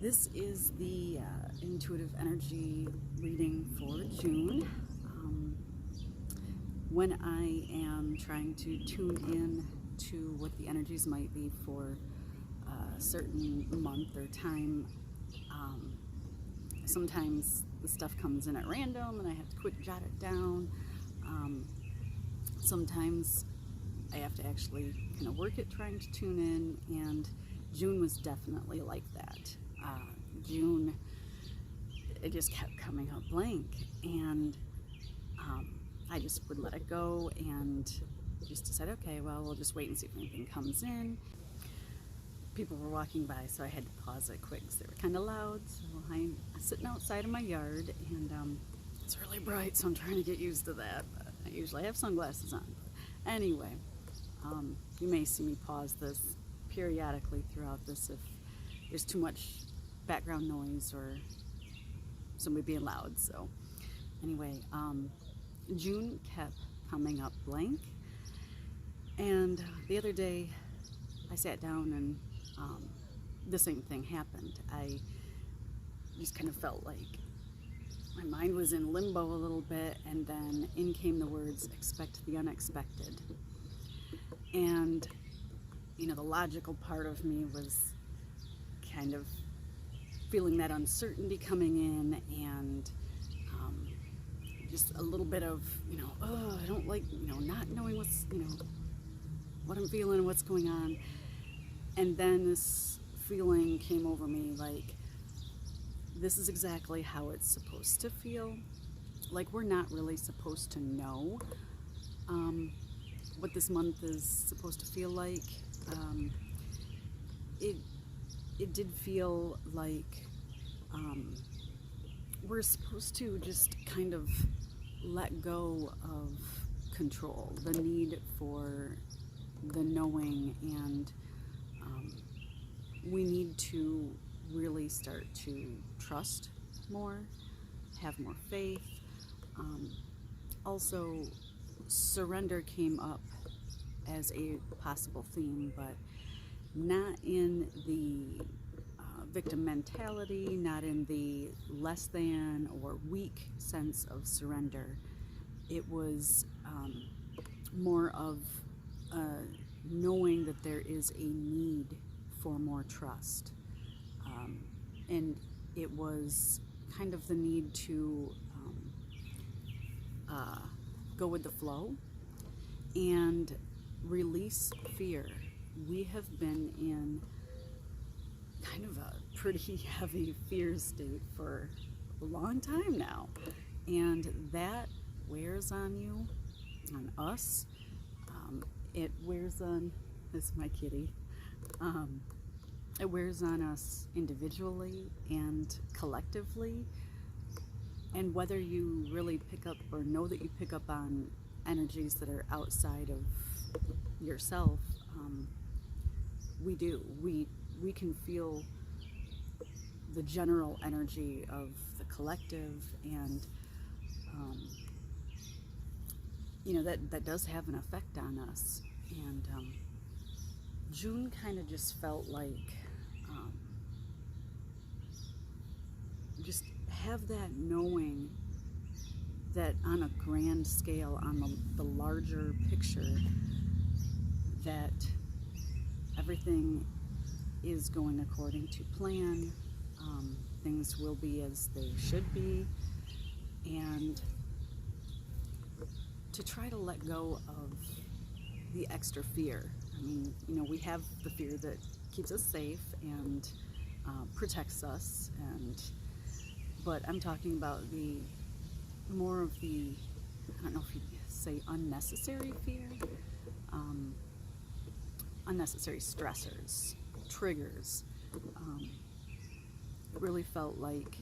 This is the intuitive energy reading for June. When I am trying to tune in to what the energies might be for a certain month or time, sometimes the stuff comes in at random and I have to quick jot it down. Sometimes I have to actually kind of work at trying to tune in, and June was definitely like that. June, it just kept coming up blank, and I just would let it go and just decide, okay, well, we'll just wait and see if anything comes in. People were walking by, so I had to pause it quick because they were kind of loud. So I'm sitting outside of my yard, and it's really bright, so I'm trying to get used to that. But I usually have sunglasses on. But anyway, you may see me pause this periodically throughout this if there's too much background noise or somebody being loud. So anyway, June kept coming up blank, and the other day I sat down and the same thing happened. I just kind of felt like my mind was in limbo a little bit, and then in came the words, expect the unexpected. And you know, the logical part of me was kind of feeling that uncertainty coming in, and just a little bit of, oh, I don't like, not knowing what's, what I'm feeling, what's going on. And then this feeling came over me like, this is exactly how it's supposed to feel. Like, we're not really supposed to know what this month is supposed to feel like. It did feel like we're supposed to just kind of let go of control, the need for the knowing, and we need to really start to trust more, have more faith. Also, surrender came up as a possible theme, but not in the victim mentality, not in the less than or weak sense of surrender. It was more of knowing that there is a need for more trust. And it was kind of the need to go with the flow and release fear. We have been in kind of a pretty heavy fear state for a long time now, and that wears on you, on us. It wears on, this is my kitty, it wears on us individually and collectively. And whether you really pick up or know that you pick up on energies that are outside of yourself, we do. We can feel the general energy of the collective, and that does have an effect on us. And June kind of just felt like just have that knowing that on a grand scale, on the larger picture, that everything is going according to plan. Things will be as they should be, and to try to let go of the extra fear. I mean, we have the fear that keeps us safe and protects us, but I'm talking about more of the, I don't know if you'd say unnecessary fear, unnecessary stressors, triggers. It really felt like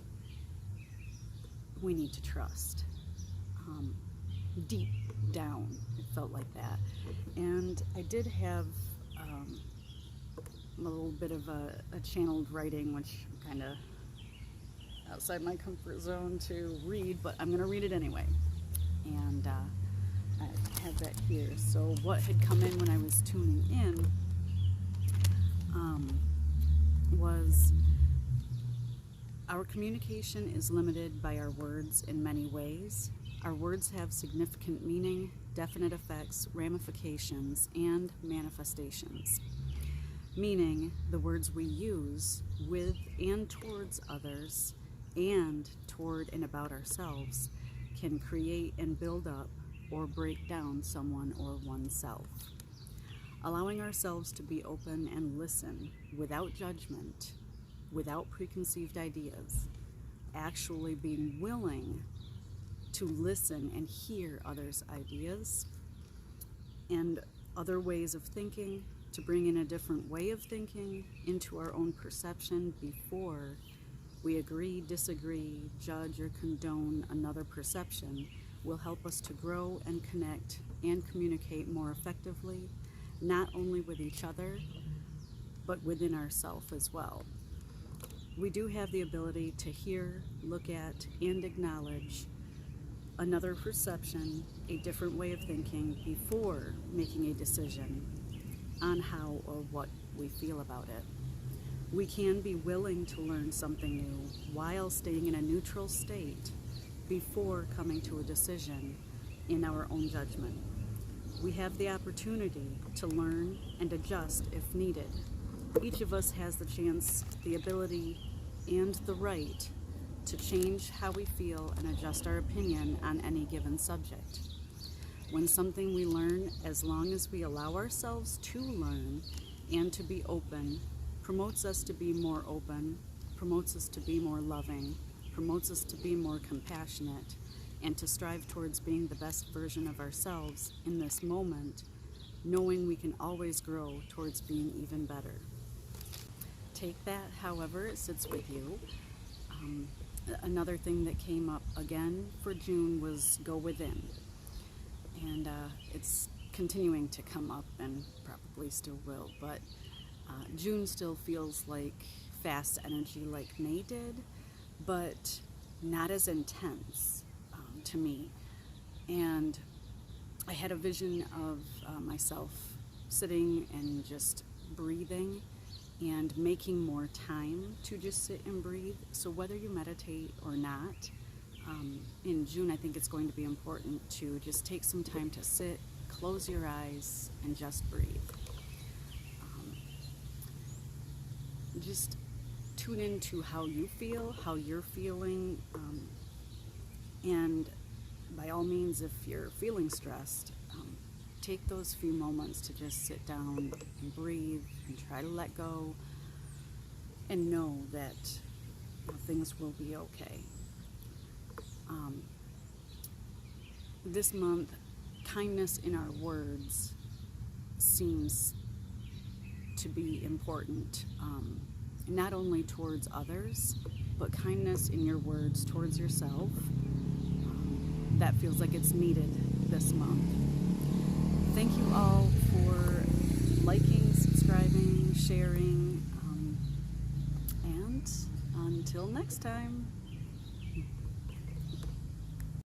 we need to trust. Deep down, it felt like that. And I did have a little bit of a channeled writing, which I'm kind of outside my comfort zone to read, but I'm going to read it anyway. And I have that here. So what had come in when I was tuning in was Our communication is limited by our words in many ways. Our words have significant meaning, definite effects, ramifications, and manifestations. Meaning, the words we use with and towards others and toward and about ourselves can create and build up or break down someone or oneself. Allowing ourselves to be open and listen without judgment, without preconceived ideas, actually being willing to listen and hear others' ideas and other ways of thinking, to bring in a different way of thinking into our own perception before we agree, disagree, judge, or condone another perception will help us to grow and connect and communicate more effectively, not only with each other, but within ourselves as well. We do have the ability to hear, look at, and acknowledge another perception, a different way of thinking before making a decision on how or what we feel about it. We can be willing to learn something new while staying in a neutral state before coming to a decision in our own judgment. We have the opportunity to learn and adjust if needed. Each of us has the chance, the ability, and the right to change how we feel and adjust our opinion on any given subject. When something we learn, as long as we allow ourselves to learn and to be open, promotes us to be more open, promotes us to be more loving, promotes us to be more compassionate, and to strive towards being the best version of ourselves in this moment, knowing we can always grow towards being even better. Take that however it sits with you. Another thing that came up again for June was go within. And it's continuing to come up and probably still will, but June still feels like fast energy like May did, but not as intense to me. And I had a vision of myself sitting and just breathing and making more time to just sit and breathe. So whether you meditate or not, in June I think it's going to be important to just take some time to sit, close your eyes, and just breathe. Just tune into how you feel, how you're feeling, and by all means, if you're feeling stressed, take those few moments to just sit down and breathe and try to let go and know that things will be okay. This month, kindness in our words seems to be important, not only towards others, but kindness in your words towards yourself. That feels like it's needed this month. Thank you all for liking, subscribing, sharing, and until next time.